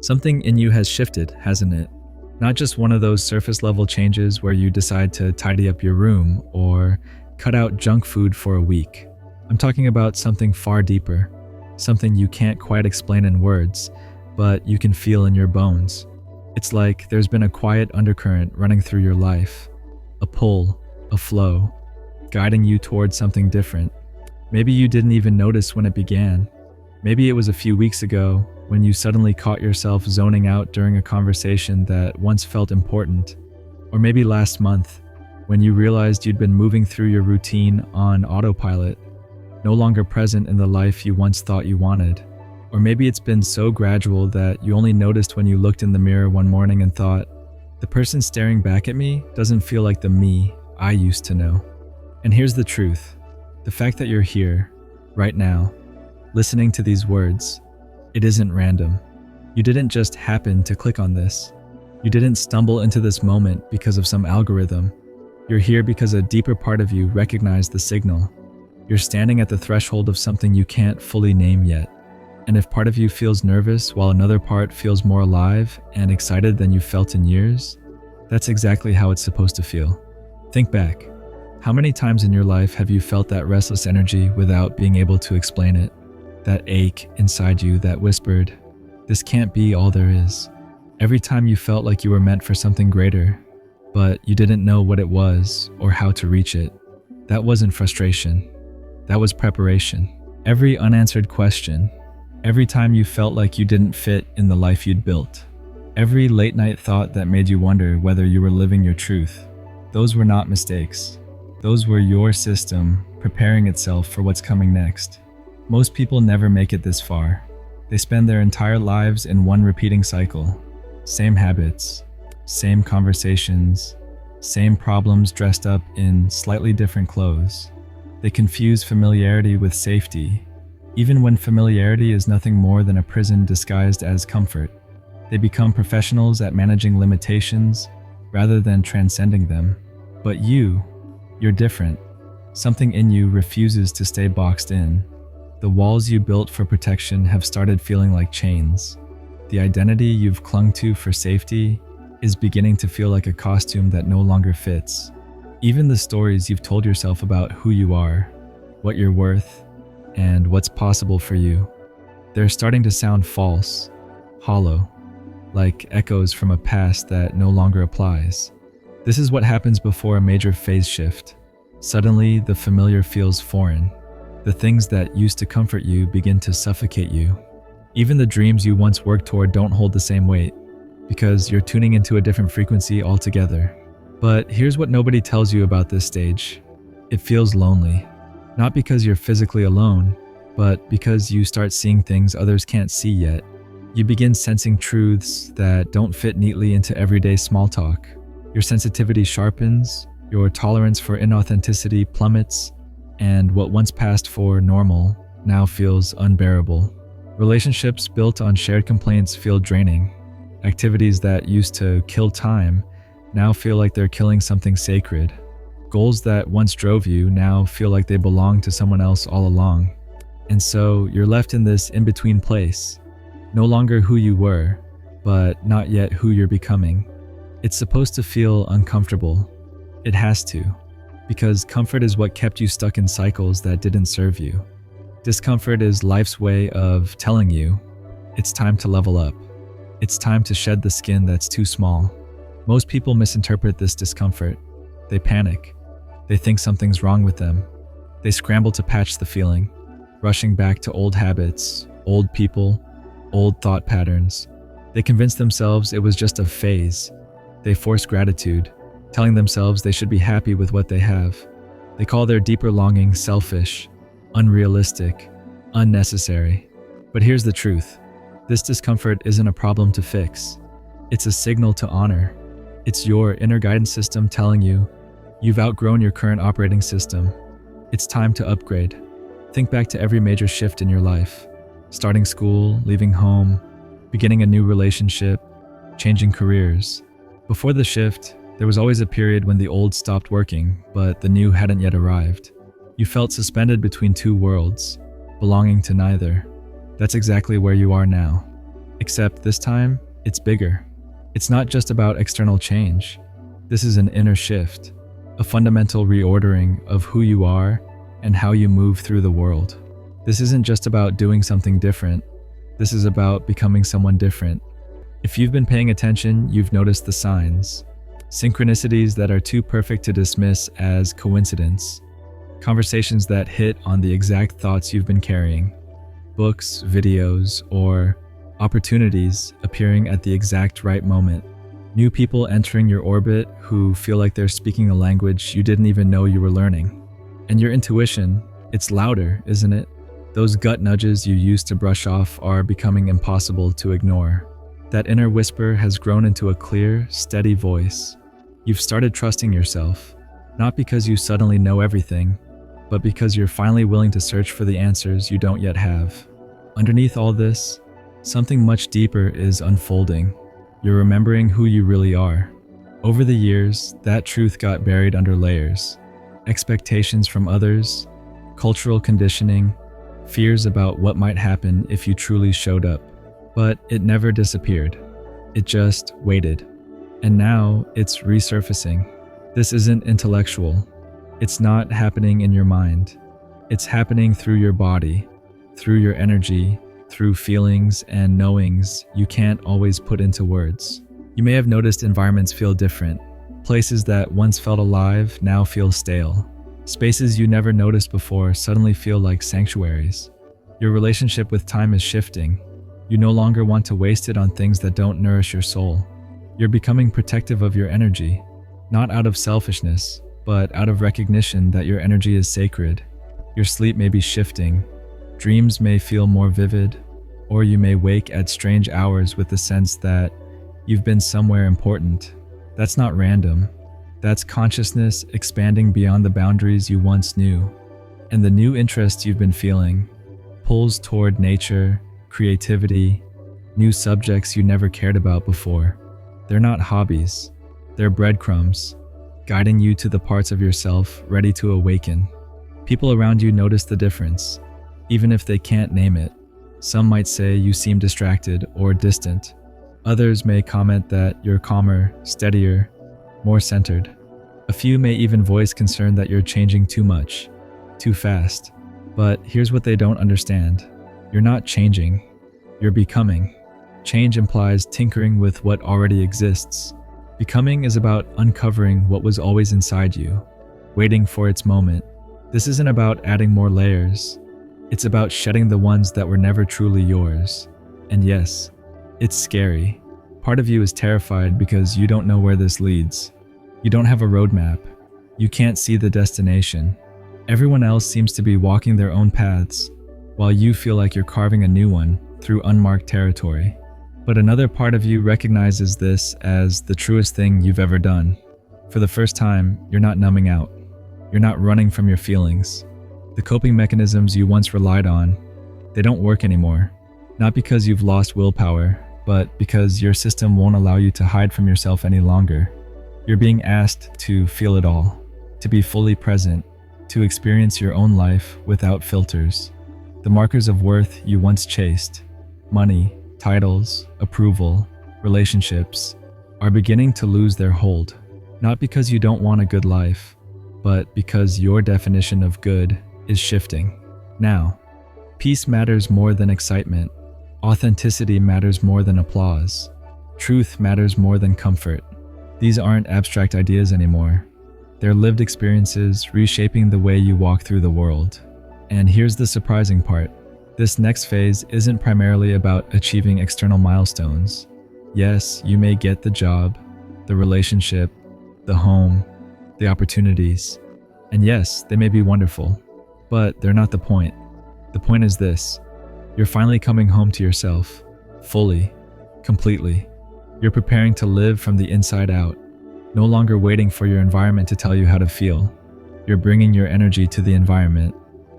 Something in you has shifted, hasn't it? Not just one of those surface level changes where you decide to tidy up your room or cut out junk food for a week. I'm talking about something far deeper, something you can't quite explain in words, but you can feel in your bones. It's like there's been a quiet undercurrent running through your life, a pull, a flow, guiding you towards something different. Maybe you didn't even notice when it began. Maybe it was a few weeks ago when you suddenly caught yourself zoning out during a conversation that once felt important. Or maybe last month when you realized you'd been moving through your routine on autopilot, no longer present in the life you once thought you wanted. Or maybe it's been so gradual that you only noticed when you looked in the mirror one morning and thought, the person staring back at me doesn't feel like the me I used to know. And here's the truth. The fact that you're here, right now, listening to these words, it isn't random. You didn't just happen to click on this. You didn't stumble into this moment because of some algorithm. You're here because a deeper part of you recognized the signal. You're standing at the threshold of something you can't fully name yet. And if part of you feels nervous while another part feels more alive and excited than you've felt in years, that's exactly how it's supposed to feel. Think back. How many times in your life have you felt that restless energy without being able to explain it? That ache inside you that whispered, this can't be all there is. Every time you felt like you were meant for something greater, but you didn't know what it was or how to reach it. That wasn't frustration. That was preparation. Every unanswered question, every time you felt like you didn't fit in the life you'd built, every late night thought that made you wonder whether you were living your truth, those were not mistakes. Those were your system preparing itself for what's coming next. Most people never make it this far. They spend their entire lives in one repeating cycle. Same habits, same conversations, same problems dressed up in slightly different clothes. They confuse familiarity with safety, even when familiarity is nothing more than a prison disguised as comfort. They become professionals at managing limitations rather than transcending them. But you're different. Something in you refuses to stay boxed in. The walls you built for protection have started feeling like chains. The identity you've clung to for safety is beginning to feel like a costume that no longer fits. Even the stories you've told yourself about who you are, what you're worth, and what's possible for you, they're starting to sound false, hollow, like echoes from a past that no longer applies. This is what happens before a major phase shift. Suddenly, the familiar feels foreign. The things that used to comfort you begin to suffocate you. Even the dreams you once worked toward don't hold the same weight, because you're tuning into a different frequency altogether. But here's what nobody tells you about this stage. It feels lonely. Not because you're physically alone, but because you start seeing things others can't see yet. You begin sensing truths that don't fit neatly into everyday small talk. Your sensitivity sharpens, your tolerance for inauthenticity plummets, and what once passed for normal now feels unbearable. Relationships built on shared complaints feel draining. Activities that used to kill time now feel like they're killing something sacred. Goals that once drove you now feel like they belong to someone else all along. And so you're left in this in-between place, no longer who you were, but not yet who you're becoming. It's supposed to feel uncomfortable. It has to, because comfort is what kept you stuck in cycles that didn't serve you. Discomfort is life's way of telling you, it's time to level up. It's time to shed the skin that's too small. Most people misinterpret this discomfort. They panic. They think something's wrong with them. They scramble to patch the feeling, rushing back to old habits, old people, old thought patterns. They convince themselves it was just a phase. They force gratitude, telling themselves they should be happy with what they have. They call their deeper longing selfish, unrealistic, unnecessary. But here's the truth. This discomfort isn't a problem to fix. It's a signal to honor. It's your inner guidance system telling you, you've outgrown your current operating system. It's time to upgrade. Think back to every major shift in your life. Starting school, leaving home, beginning a new relationship, changing careers. Before the shift, there was always a period when the old stopped working, but the new hadn't yet arrived. You felt suspended between two worlds, belonging to neither. That's exactly where you are now. Except this time, it's bigger. It's not just about external change. This is an inner shift, a fundamental reordering of who you are and how you move through the world. This isn't just about doing something different. This is about becoming someone different. If you've been paying attention, you've noticed the signs. Synchronicities that are too perfect to dismiss as coincidence. Conversations that hit on the exact thoughts you've been carrying. Books, videos, or opportunities appearing at the exact right moment. New people entering your orbit who feel like they're speaking a language you didn't even know you were learning. And your intuition, it's louder, isn't it? Those gut nudges you used to brush off are becoming impossible to ignore. That inner whisper has grown into a clear, steady voice. You've started trusting yourself, not because you suddenly know everything, but because you're finally willing to search for the answers you don't yet have. Underneath all this, something much deeper is unfolding. You're remembering who you really are. Over the years, that truth got buried under layers. Expectations from others, cultural conditioning, fears about what might happen if you truly showed up. But it never disappeared. It just waited. And now it's resurfacing. This isn't intellectual. It's not happening in your mind. It's happening through your body, through your energy, through feelings and knowings you can't always put into words. You may have noticed environments feel different. Places that once felt alive now feel stale. Spaces you never noticed before suddenly feel like sanctuaries. Your relationship with time is shifting. You no longer want to waste it on things that don't nourish your soul. You're becoming protective of your energy, not out of selfishness, but out of recognition that your energy is sacred. Your sleep may be shifting. Dreams may feel more vivid, or you may wake at strange hours with the sense that you've been somewhere important. That's not random. That's consciousness expanding beyond the boundaries you once knew. And the new interest you've been feeling pulls toward nature, creativity, new subjects you never cared about before. They're not hobbies. They're breadcrumbs, guiding you to the parts of yourself ready to awaken. People around you notice the difference, even if they can't name it. Some might say you seem distracted or distant. Others may comment that you're calmer, steadier, more centered. A few may even voice concern that you're changing too much, too fast. But here's what they don't understand. You're not changing, you're becoming. Change implies tinkering with what already exists. Becoming is about uncovering what was always inside you, waiting for its moment. This isn't about adding more layers. It's about shedding the ones that were never truly yours. And yes, it's scary. Part of you is terrified because you don't know where this leads. You don't have a roadmap. You can't see the destination. Everyone else seems to be walking their own paths, while you feel like you're carving a new one through unmarked territory. But another part of you recognizes this as the truest thing you've ever done. For the first time, you're not numbing out. You're not running from your feelings. The coping mechanisms you once relied on, they don't work anymore. Not because you've lost willpower, but because your system won't allow you to hide from yourself any longer. You're being asked to feel it all, to be fully present, to experience your own life without filters. The markers of worth you once chased, money, titles, approval, relationships, are beginning to lose their hold. Not because you don't want a good life, but because your definition of good is shifting. Now, peace matters more than excitement. Authenticity matters more than applause. Truth matters more than comfort. These aren't abstract ideas anymore. They're lived experiences reshaping the way you walk through the world. And here's the surprising part. This next phase isn't primarily about achieving external milestones. Yes, you may get the job, the relationship, the home, the opportunities. And yes, they may be wonderful, but they're not the point. The point is this: you're finally coming home to yourself, fully, completely. You're preparing to live from the inside out, no longer waiting for your environment to tell you how to feel. You're bringing your energy to the environment,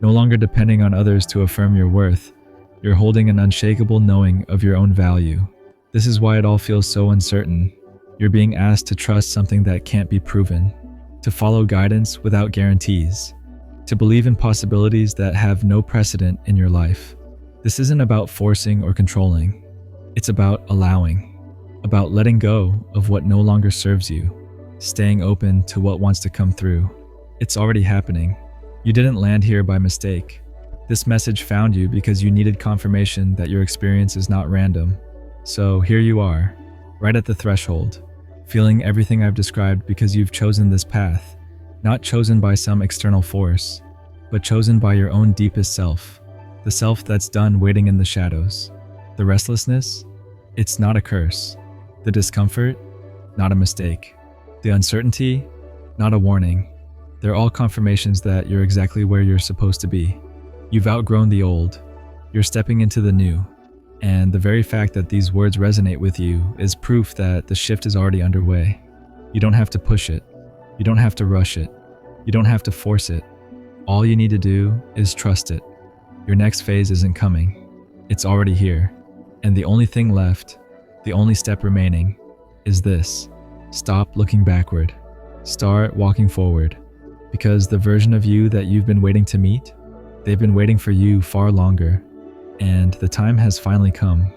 no longer depending on others to affirm your worth. You're holding an unshakable knowing of your own value. This is why it all feels so uncertain. You're being asked to trust something that can't be proven, to follow guidance without guarantees, to believe in possibilities that have no precedent in your life. This isn't about forcing or controlling. It's about allowing, about letting go of what no longer serves you, staying open to what wants to come through. It's already happening. You didn't land here by mistake. This message found you because you needed confirmation that your experience is not random. So here you are, right at the threshold, feeling everything I've described because you've chosen this path, not chosen by some external force, but chosen by your own deepest self, the self that's done waiting in the shadows. The restlessness? It's not a curse. The discomfort? Not a mistake. The uncertainty? Not a warning. They're all confirmations that you're exactly where you're supposed to be. You've outgrown the old. You're stepping into the new. And the very fact that these words resonate with you is proof that the shift is already underway. You don't have to push it. You don't have to rush it. You don't have to force it. All you need to do is trust it. Your next phase isn't coming. It's already here. And the only thing left, the only step remaining, is this. Stop looking backward. Start walking forward. Because the version of you that you've been waiting to meet, they've been waiting for you far longer. And the time has finally come.